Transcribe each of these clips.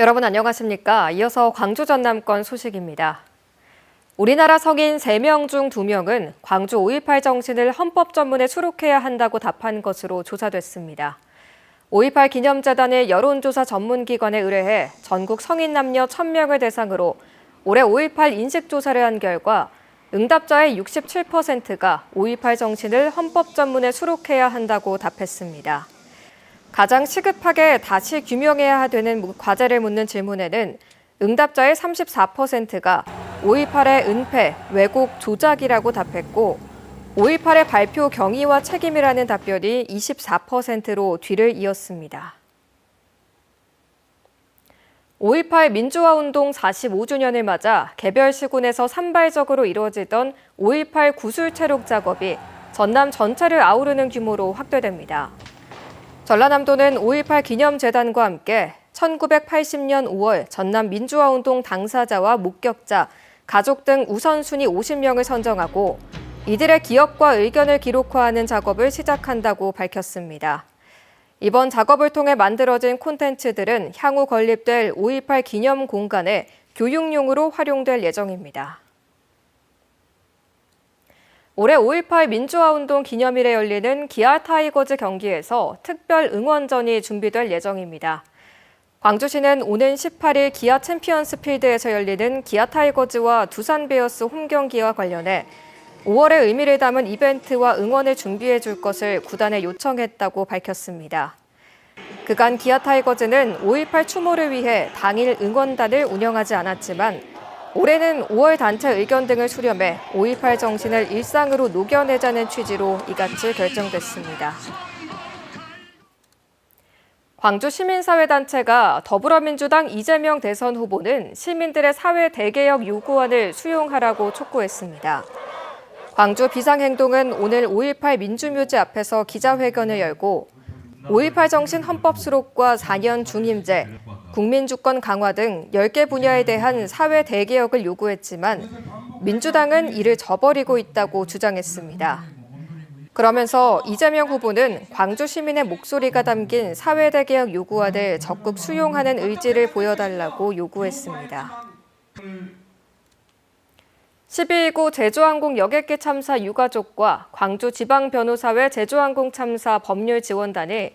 여러분 안녕하십니까? 이어서 광주 전남권 소식입니다. 우리나라 성인 3명 중 2명은 광주 5.18 정신을 헌법 전문에 수록해야 한다고 답한 것으로 조사됐습니다. 5.18 기념재단의 여론조사 전문기관에 의뢰해 전국 성인 남녀 1,000명을 대상으로 올해 5.18 인식조사를 한 결과 응답자의 67%가 5.18 정신을 헌법 전문에 수록해야 한다고 답했습니다. 가장 시급하게 다시 규명해야 되는 과제를 묻는 질문에는 응답자의 34%가 5.18의 은폐, 왜곡, 조작이라고 답했고 5.18의 발표 경위와 책임이라는 답변이 24%로 뒤를 이었습니다. 5.18 민주화운동 45주년을 맞아 개별 시군에서 산발적으로 이루어지던 5.18 구술 체력 작업이 전남 전체를 아우르는 규모로 확대됩니다. 전라남도는 5.18 기념재단과 함께 1980년 5월 전남 민주화운동 당사자와 목격자, 가족 등 우선순위 50명을 선정하고 이들의 기억과 의견을 기록화하는 작업을 시작한다고 밝혔습니다. 이번 작업을 통해 만들어진 콘텐츠들은 향후 건립될 5.18 기념 공간에 교육용으로 활용될 예정입니다. 올해 5.18 민주화운동 기념일에 열리는 기아 타이거즈 경기에서 특별 응원전이 준비될 예정입니다. 광주시는 오는 18일 기아 챔피언스 필드에서 열리는 기아 타이거즈와 두산 베어스 홈 경기와 관련해 5월의 의미를 담은 이벤트와 응원을 준비해 줄 것을 구단에 요청했다고 밝혔습니다. 그간 기아 타이거즈는 5.18 추모를 위해 당일 응원단을 운영하지 않았지만 올해는 5월 단체 의견 등을 수렴해 5.18 정신을 일상으로 녹여내자는 취지로 이같이 결정됐습니다. 광주 시민사회단체가 더불어민주당 이재명 대선 후보는 시민들의 사회 대개혁 요구안을 수용하라고 촉구했습니다. 광주 비상행동은 오늘 5.18 민주묘지 앞에서 기자회견을 열고 5.18 정신 헌법 수록과 4년 중임제, 국민주권 강화 등 10개 분야에 대한 사회 대개혁을 요구했지만 민주당은 이를 저버리고 있다고 주장했습니다. 그러면서 이재명 후보는 광주 시민의 목소리가 담긴 사회 대개혁 요구안을 적극 수용하는 의지를 보여달라고 요구했습니다. 12.19 제주항공 여객기 참사 유가족과 광주지방변호사회 제주항공 참사 법률지원단이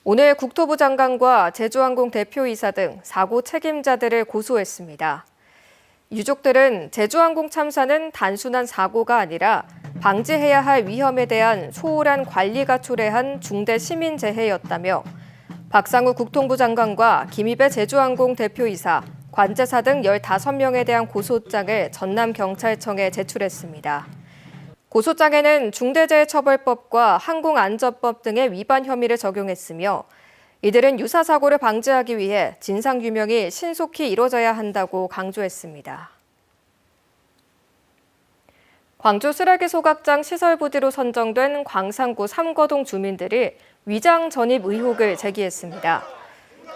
오늘 국토부 장관과 제주항공 대표이사 등 사고 책임자들을 고소했습니다. 유족들은 제주항공 참사는 단순한 사고가 아니라 방지해야 할 위험에 대한 소홀한 관리가 초래한 중대 시민재해였다며 박상우 국토부 장관과 김희배 제주항공 대표이사, 관제사 등 15명에 대한 고소장을 전남경찰청에 제출했습니다. 고소장에는 중대재해처벌법과 항공안전법 등의 위반 혐의를 적용했으며 이들은 유사사고를 방지하기 위해 진상규명이 신속히 이뤄져야 한다고 강조했습니다. 광주 쓰레기 소각장 시설 부지로 선정된 광산구 삼거동 주민들이 위장 전입 의혹을 제기했습니다.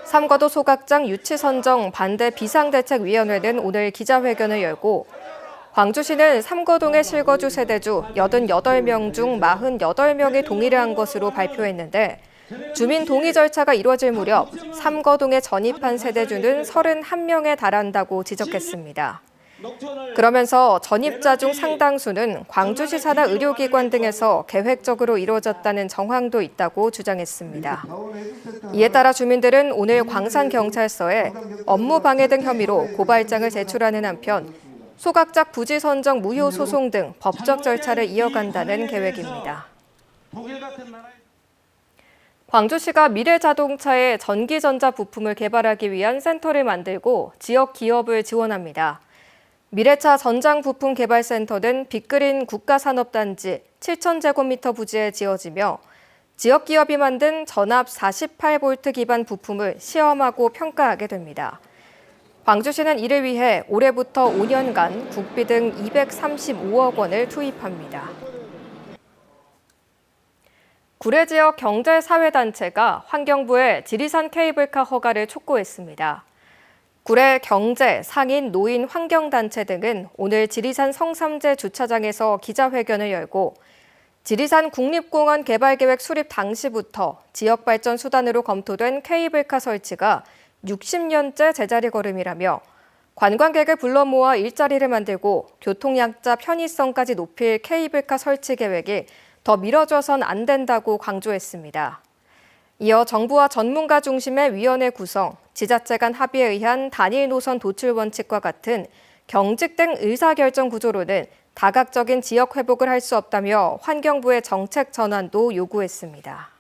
삼거도 소각장 유치 선정 반대 비상대책위원회는 오늘 기자회견을 열고 광주시는 삼거동의 실거주 세대주 88명 중 48명이 동의를 한 것으로 발표했는데 주민 동의 절차가 이루어질 무렵 삼거동에 전입한 세대주는 31명에 달한다고 지적했습니다. 그러면서 전입자 중 상당수는 광주시 산하 의료기관 등에서 계획적으로 이루어졌다는 정황도 있다고 주장했습니다. 이에 따라 주민들은 오늘 광산경찰서에 업무방해 등 혐의로 고발장을 제출하는 한편 소각장 부지 선정 무효 소송 등 법적 절차를 이어간다는 계획입니다. 광주시가 미래자동차의 전기전자 부품을 개발하기 위한 센터를 만들고 지역 기업을 지원합니다. 미래차 전장부품 개발센터는 빅그린 국가산업단지 7,000제곱미터 부지에 지어지며 지역 기업이 만든 전압 48V 기반 부품을 시험하고 평가하게 됩니다. 광주시는 이를 위해 올해부터 5년간 국비 등 235억 원을 투입합니다. 구례 지역 경제사회단체가 환경부에 지리산 케이블카 허가를 촉구했습니다. 구례 경제, 상인, 노인, 환경단체 등은 오늘 지리산 성삼재 주차장에서 기자회견을 열고 지리산 국립공원 개발계획 수립 당시부터 지역발전 수단으로 검토된 케이블카 설치가 60년째 제자리 걸음이라며 관광객을 불러 모아 일자리를 만들고 교통약자 편의성까지 높일 케이블카 설치 계획이 더 미뤄져선 안 된다고 강조했습니다. 이어 정부와 전문가 중심의 위원회 구성, 지자체 간 합의에 의한 단일 노선 도출 원칙과 같은 경직된 의사결정 구조로는 다각적인 지역 회복을 할 수 없다며 환경부의 정책 전환도 요구했습니다.